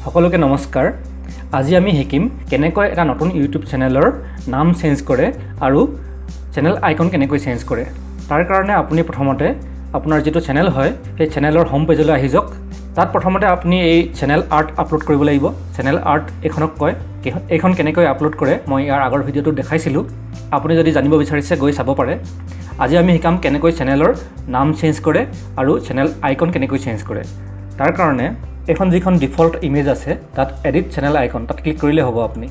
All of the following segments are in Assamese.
সকলোকে নমস্কাৰ। আজি আমি শিকিম কেনেকৈ এটা নতুন ইউটিউব চেনেলৰ নাম চেঞ্জ কৰে আৰু চেনেল আইকন কেনেকৈ চেঞ্জ কৰে। তাৰ কাৰণে আপুনি প্ৰথমতে আপোনাৰ যেটো চেনেল হয় সেই চেনেলৰ হোম পেজলৈ আহি যাওক। তাত প্ৰথমতে আপুনি এই চেনেল আৰ্ট আপলোড কৰিব লাগিব। চেনেল আৰ্ট এখনক কয়। এইখন কেনেকৈ আপলোড কৰে মই ইয়াৰ আগৰ ভিডিঅ'টো দেখাইছিলোঁ। আপুনি যদি জানিব বিচাৰিছে গৈ চাব পাৰে। আজি আমি শিকাম কেনেকৈ চেনেলৰ নাম চেঞ্জ কৰে আৰু চেনেল আইকন কেনেকৈ চেঞ্জ কৰে। তাৰ কাৰণে এখন যিখন ডিফল্ট ইমেজ আছে তাত এডিট চেনেল আইকন তাত ক্লিক কৰিলে হ'ব। আপুনি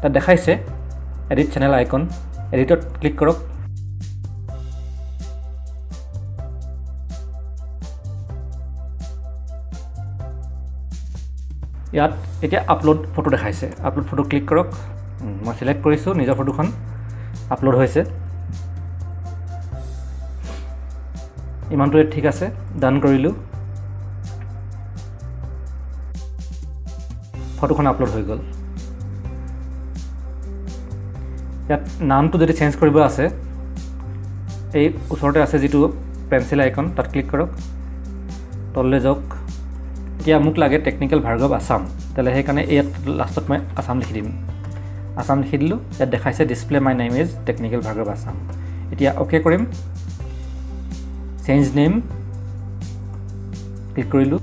তাত দেখাইছে এডিট চেনেল আইকন, এডিটত ক্লিক কৰক। ইয়াত এতিয়া আপলোড ফটো দেখাইছে। আপলোড ফটো ক্লিক কৰক। মই সিলেক্ট কৰিছোঁ নিজৰ ফটোখন, আপলোড হৈছে। ইমানটোৱে ঠিক আছে, ডান কৰিলোঁ। ফটোখন আপলোড হৈ গ'ল। ইয়াত নামটো যদি চেঞ্জ কৰিব আছে এই ওচৰতে আছে যিটো পেঞ্চিল আইকন তাত ক্লিক কৰক, তললৈ যাওক। এতিয়া মোক লাগে টেকনিকেল ভাৰ্গৱ আছাম, তেতিয়াহ'লে সেইকাৰণে ইয়াত লাষ্টত মই আছাম লিখি দিম। আছাম লিখি দিলোঁ। ইয়াত দেখাইছে display my name is technical Bhargav Assam. এতিয়া অ'কে কৰিম। চেঞ্জ নেম ক্লিক কৰিলোঁ।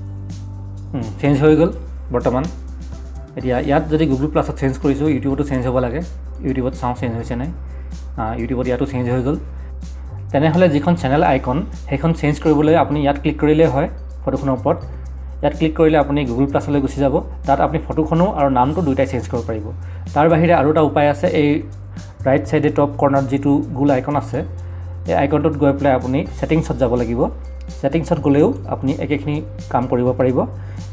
চেঞ্জ হৈ গ'ল বৰ্তমান। এতিয়া ইয়াত যদি গুগল প্লাছত চেঞ্জ কৰিছোঁ ইউটিউবতো চেঞ্জ হ'ব লাগে। ইউটিউবত চাওঁ চেঞ্জ হৈছে নাই। ইউটিউবত ইয়াতো চেঞ্জ হৈ গ'ল। তেনেহ'লে যিখন চেনেল আইকন সেইখন চেঞ্জ কৰিবলৈ আপুনি ইয়াত ক্লিক কৰিলেই হয়। ফটোখনৰ ওপৰত ইয়াত ক্লিক কৰিলে আপুনি গুগল প্লাছলৈ গুচি যাব। তাত আপুনি ফটোখনো আৰু নামটো দুয়োটাই চেঞ্জ কৰিব পাৰিব। তাৰ বাহিৰে আৰু এটা উপায় আছে। এই ৰাইট ছাইডে টপ কৰ্ণাৰত যিটো গোল আইকন আছে এই আইকনটোত গৈ পেলাই আপুনি ছেটিংছত যাব লাগিব। ছেটিংছত গ'লেও আপুনি একেখিনি কাম কৰিব পাৰিব।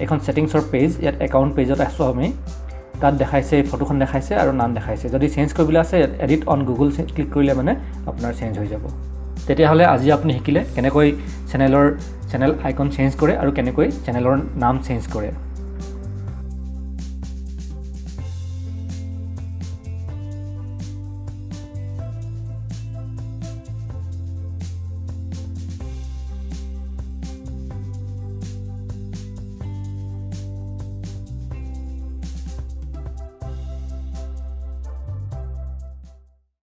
এখন ছেটিংছৰ পেজ, ইয়াত একাউণ্ট পেজত আছোঁ আমি। তাত দেখাইছে ফটোখন দেখাইছে আৰু নাম দেখাইছে। যদি চেঞ্জ কৰিবলৈ আছে ইয়াত এডিট অন গুগল ক্লিক কৰিলে মানে আপোনাৰ চেঞ্জ হৈ যাব। তেতিয়াহ'লে আজি আপুনি শিকিলে কেনেকৈ চেনেল আইকন চেঞ্জ কৰে আৰু কেনেকৈ চেনেলৰ নাম চেঞ্জ কৰে।